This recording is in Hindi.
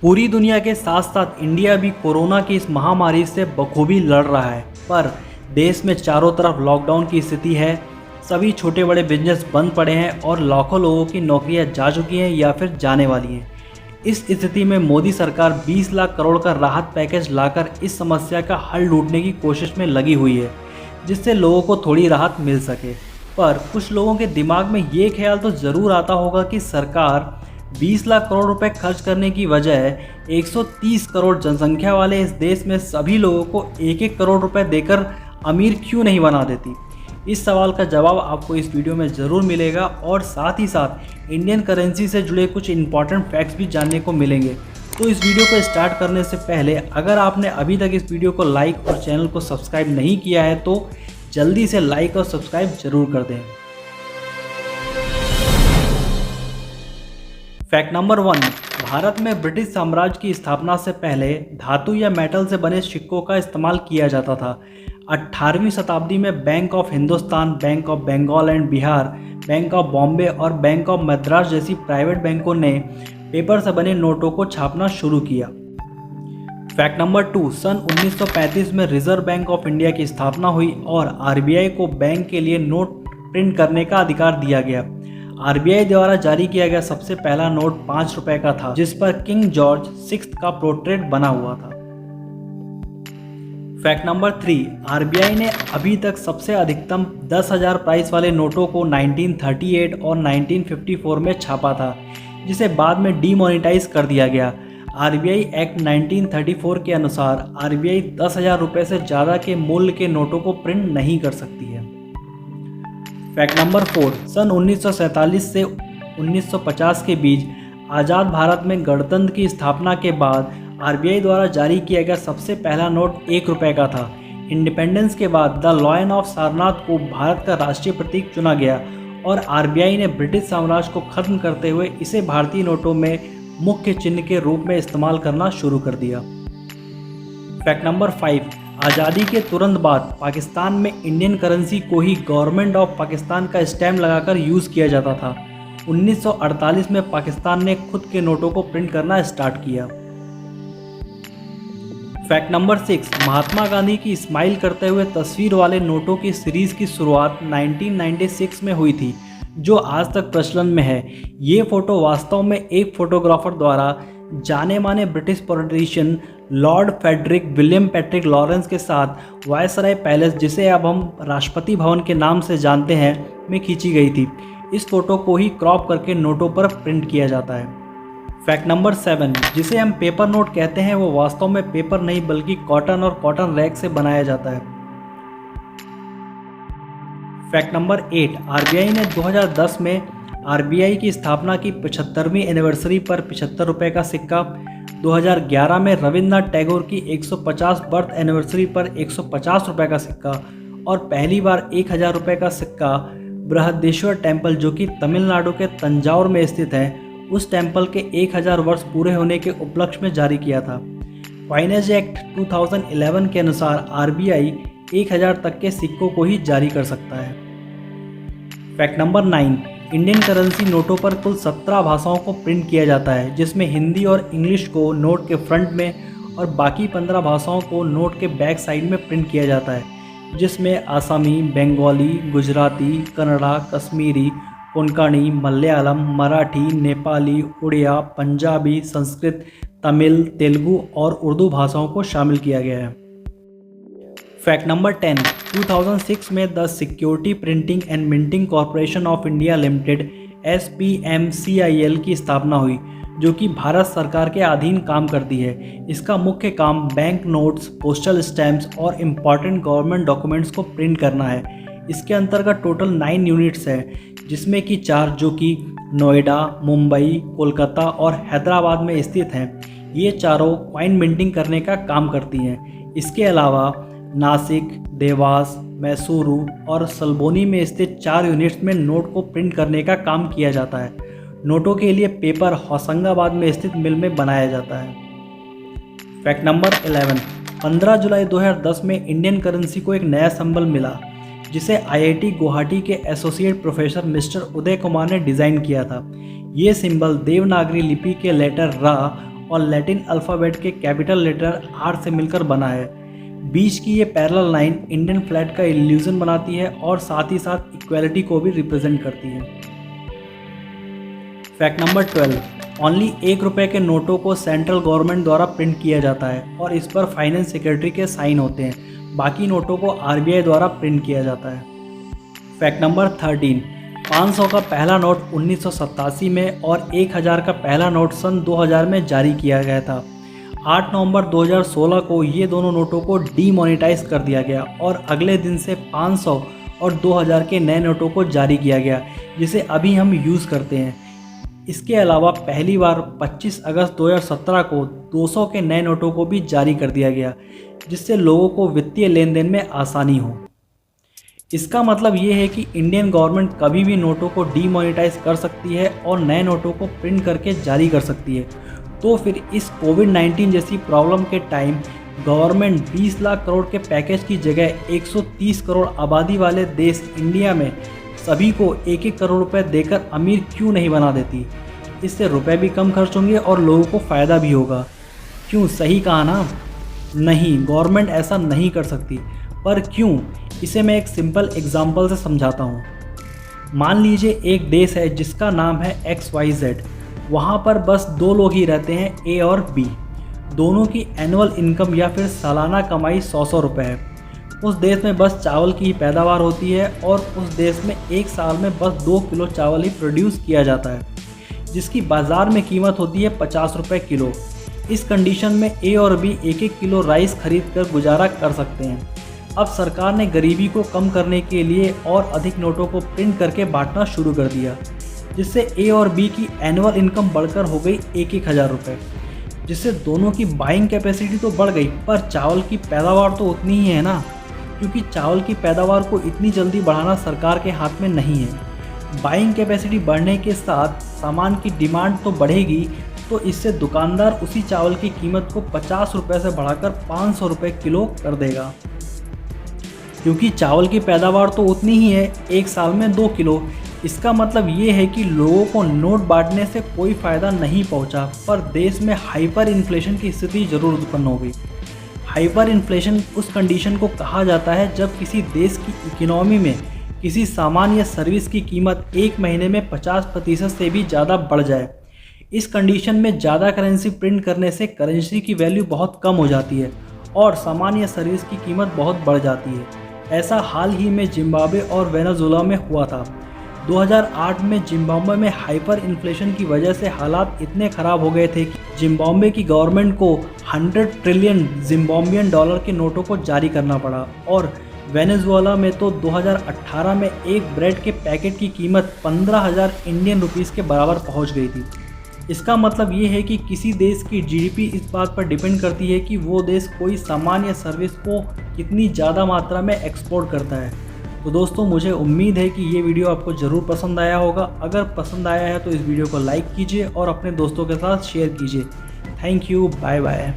पूरी दुनिया के साथ साथ इंडिया भी कोरोना की इस महामारी से बखूबी लड़ रहा है, पर देश में चारों तरफ लॉकडाउन की स्थिति है। सभी छोटे बड़े बिजनेस बंद पड़े हैं और लाखों लोगों की नौकरियां जा चुकी हैं या फिर जाने वाली हैं। इस स्थिति में मोदी सरकार 20 लाख करोड़ का राहत पैकेज लाकर इस समस्या का हल ढूंढने की कोशिश में लगी हुई है, जिससे लोगों को थोड़ी राहत मिल सके। पर कुछ लोगों के दिमाग में ये ख्याल तो ज़रूर आता होगा कि सरकार 20 लाख करोड़ रुपए खर्च करने की बजाय 130 करोड़ जनसंख्या वाले इस देश में सभी लोगों को 1-1 करोड़ रुपए देकर अमीर क्यों नहीं बना देती। इस सवाल का जवाब आपको इस वीडियो में ज़रूर मिलेगा और साथ ही साथ इंडियन करेंसी से जुड़े कुछ इंपॉर्टेंट फैक्ट्स भी जानने को मिलेंगे। तो इस वीडियो को स्टार्ट करने से पहले अगर आपने अभी तक इस वीडियो को लाइक और चैनल को सब्सक्राइब नहीं किया है तो जल्दी से लाइक और सब्सक्राइब जरूर कर दें। फैक्ट नंबर 1, भारत में ब्रिटिश साम्राज्य की स्थापना से पहले धातु या मेटल से बने सिक्कों का इस्तेमाल किया जाता था। 18वीं शताब्दी में bank of Hindustan, bank of Bengal and Bihar, bank of Bombay और बैंक ऑफ मद्रास जैसी प्राइवेट बैंकों ने पेपर से बने नोटों को छापना शुरू किया। फैक्ट नंबर 2, सन 1935 में रिजर्व बैंक ऑफ इंडिया की स्थापना हुई और आरबीआई को बैंक के लिए नोट प्रिंट करने का अधिकार दिया गया। आरबीआई द्वारा जारी किया गया सबसे पहला नोट 5 रुपए का था, जिस पर किंग जॉर्ज 6 का पोर्ट्रेट बना हुआ था। फैक्ट नंबर 3, आरबीआई ने अभी तक सबसे अधिकतम 10,000 प्राइस वाले नोटों को 1938 और 1954 में छापा था, जिसे बाद में डीमोनेटाइज कर दिया गया। आरबीआई एक्ट 1934 के अनुसार आरबीआई 10,000 रुपये से ज़्यादा के मूल्य के नोटों को प्रिंट नहीं कर सकती है। फैक्ट नंबर 4, सन 1947 से 1950 के बीच आज़ाद भारत में गणतंत्र की स्थापना के बाद आरबीआई द्वारा जारी किया गया सबसे पहला नोट 1 रुपये का था। इंडिपेंडेंस के बाद द लायन ऑफ सारनाथ को भारत का राष्ट्रीय प्रतीक चुना गया और आरबीआई ने ब्रिटिश साम्राज्य को खत्म करते हुए इसे भारतीय नोटों में मुख्य चिन्ह के रूप में इस्तेमाल करना शुरू कर दिया। फैक्ट नंबर 5, आज़ादी के तुरंत बाद पाकिस्तान में इंडियन करेंसी को ही गवर्नमेंट ऑफ पाकिस्तान का स्टैम्प लगाकर यूज़ किया जाता था। 1948 में पाकिस्तान ने खुद के नोटों को प्रिंट करना स्टार्ट किया। फैक्ट नंबर 6, महात्मा गांधी की स्माइल करते हुए तस्वीर वाले नोटों की सीरीज़ की शुरुआत 1996 में हुई थी, जो आज तक प्रचलन में है। ये फ़ोटो वास्तव में एक फोटोग्राफर द्वारा जाने माने British politician Lord Frederick William Patrick Lawrence के साथ वायसराय पैलेस, जिसे अब हम राष्ट्रपति भवन के नाम से जानते हैं, में खींची गई थी। इस फोटो को ही क्रॉप करके नोटों पर प्रिंट किया जाता है। फैक्ट नंबर 7, जिसे हम पेपर नोट कहते हैं वो वास्तव में पेपर नहीं बल्कि कॉटन और कॉटन रैग से बनाया जाता है। फैक्ट नंबर 8, आरबीआई ने 2010 में आरबीआई की स्थापना की 75वीं एनिवर्सरी पर 75 रुपये का सिक्का, 2011 में रविन्द्रनाथ टैगोर की 150 बर्थ एनिवर्सरी पर 150 रुपये का सिक्का और पहली बार 1000 रुपये का सिक्का बृहदेश्वर टेम्पल, जो कि तमिलनाडु के तंजावुर में स्थित है, उस टेम्पल के 1000 वर्ष पूरे होने के उपलक्ष्य में जारी किया था। कॉइनेज एक्ट 2011 के अनुसार आरबीआई 1000 तक के सिक्कों को ही जारी कर सकता है। फैक्ट नंबर 9, इंडियन करेंसी नोटों पर कुल 17 भाषाओं को प्रिंट किया जाता है, जिसमें हिंदी और इंग्लिश को नोट के फ्रंट में और बाकी 15 भाषाओं को नोट के बैक साइड में प्रिंट किया जाता है, जिसमें आसामी, बंगाली, गुजराती, कन्नड़ा, कश्मीरी, कोंकणी, मलयालम, मराठी, नेपाली, उड़िया, पंजाबी, संस्कृत, तमिल, तेलुगु और उर्दू भाषाओं को शामिल किया गया है। फैक्ट नंबर 10, 2006 में the security printing and minting corporation of India limited SPMCIL की स्थापना हुई, जो कि भारत सरकार के अधीन काम करती है। इसका मुख्य काम बैंक नोट्स, पोस्टल स्टैम्प्स और इम्पॉर्टेंट गवर्नमेंट डॉक्यूमेंट्स को प्रिंट करना है। इसके अंतर्गत टोटल 9 यूनिट्स हैं, जिसमें कि 4 जो कि नोएडा, मुंबई, कोलकाता और हैदराबाद में स्थित हैं। ये चारों कॉइन मिंटिंग करने का काम करती हैं। इसके अलावा नासिक, देवास, मैसूरू और सल्बोनी में स्थित 4 यूनिट्स में नोट को प्रिंट करने का काम किया जाता है। नोटों के लिए पेपर होशंगाबाद में स्थित मिल में बनाया जाता है। फैक्ट नंबर 11, 15 जुलाई 2010 में इंडियन करेंसी को एक नया सिंबल मिला, जिसे IIT गुवाहाटी के associate professor mister Uday Kumar ने डिज़ाइन किया था। ये सिंबल देवनागरी लिपि के लेटर र और लैटिन अल्फ़ाबेट के कैपिटल लेटर आर से मिलकर बना है। बीच की ये पैरेलल लाइन इंडियन फ्लैग का इल्यूजन बनाती है और साथ ही साथ इक्वालिटी को भी रिप्रेजेंट करती है। फैक्ट नंबर 12, ओनली 1 रुपये के नोटों को सेंट्रल गवर्नमेंट द्वारा प्रिंट किया जाता है और इस पर फाइनेंस सेक्रेटरी के साइन होते हैं। बाकी नोटों को आरबीआई द्वारा प्रिंट किया जाता है। फैक्ट नंबर 13, 500 का पहला नोट 1987 में और 1000 का पहला नोट सन 2000 में जारी किया गया था। 8 नवंबर 2016 को ये दोनों नोटों को डीमोनेटाइज कर दिया गया और अगले दिन से 500 और 2000 के नए नोटों को जारी किया गया, जिसे अभी हम यूज़ करते हैं। इसके अलावा पहली बार 25 अगस्त 2017 को 200 के नए नोटों को भी जारी कर दिया गया, जिससे लोगों को वित्तीय लेन देन में आसानी हो। इसका मतलब ये है कि इंडियन गवर्नमेंट कभी भी नोटों को डीमोनेटाइज कर सकती है और नए नोटों को प्रिंट करके जारी कर सकती है। तो फिर इस कोविड-19 जैसी प्रॉब्लम के टाइम गवर्नमेंट 20 लाख करोड़ के पैकेज की जगह 130 करोड़ आबादी वाले देश इंडिया में सभी को 1-1 करोड़ रुपए देकर अमीर क्यों नहीं बना देती। इससे रुपए भी कम खर्च होंगे और लोगों को फ़ायदा भी होगा। क्यों, सही कहा ना? नहीं, गवर्नमेंट ऐसा नहीं कर सकती। पर क्यों, इसे मैं एक सिंपल एग्जांपल से समझाता हूँ। मान लीजिए एक देश है जिसका नाम है XYZ। वहाँ पर बस 2 लोग ही रहते हैं, A और B। दोनों की एनुअल इनकम या फिर सालाना कमाई 100 रुपये है। उस देश में बस चावल की ही पैदावार होती है और उस देश में एक साल में बस 2 किलो चावल ही प्रोड्यूस किया जाता है, जिसकी बाज़ार में कीमत होती है 50 रुपये किलो। इस कंडीशन में A और B 1-1 किलो राइस खरीद कर गुजारा कर सकते हैं। अब सरकार ने गरीबी को कम करने के लिए और अधिक नोटों को प्रिंट करके बांटना शुरू कर दिया, जिससे A और B की एनुअल इनकम बढ़कर हो गई 1-1 हज़ार रुपये, जिससे दोनों की बाइंग कैपेसिटी तो बढ़ गई, पर चावल की पैदावार तो उतनी ही है ना, क्योंकि चावल की पैदावार को इतनी जल्दी बढ़ाना सरकार के हाथ में नहीं है। बाइंग कैपेसिटी बढ़ने के साथ सामान की डिमांड तो बढ़ेगी, तो इससे दुकानदार उसी चावल की कीमत को 50 रुपये से बढ़ाकर 500 रुपये किलो कर देगा। क्योंकि चावल की पैदावार तो उतनी ही है, एक साल में 2 किलो। इसका मतलब ये है कि लोगों को नोट बांटने से कोई फ़ायदा नहीं पहुंचा, पर देश में हाइपर इन्फ्लेशन की स्थिति ज़रूर उत्पन्न हो गई। हाइपर इन्फ्लेशन उस कंडीशन को कहा जाता है जब किसी देश की इकोनॉमी में किसी सामान या सर्विस की कीमत एक महीने में 50% से भी ज़्यादा बढ़ जाए। इस कंडीशन में ज़्यादा करेंसी प्रिंट करने से करेंसी की वैल्यू बहुत कम हो जाती है और सामान या सर्विस की कीमत बहुत बढ़ जाती है। ऐसा हाल ही में जिम्बाब्वे और वेनेजुएला में हुआ था। 2008 में जिम्बाब्वे में हाइपर इन्फ्लेशन की वजह से हालात इतने ख़राब हो गए थे कि जिम्बाब्वे की गवर्नमेंट को 100 ट्रिलियन जिम्बाब्वियन डॉलर के नोटों को जारी करना पड़ा और वेनेजुएला में तो 2018 में एक ब्रेड के पैकेट की कीमत 15,000 इंडियन रुपीज़ के बराबर पहुंच गई थी। इसका मतलब ये है कि किसी देश की जीडीपी इस बात पर डिपेंड करती है कि वो देश कोई सामान या सर्विस को कितनी ज़्यादा मात्रा में एक्सपोर्ट करता है। तो दोस्तों, मुझे उम्मीद है कि ये वीडियो आपको ज़रूर पसंद आया होगा। अगर पसंद आया है तो इस वीडियो को लाइक कीजिए और अपने दोस्तों के साथ शेयर कीजिए। Thank you, bye bye.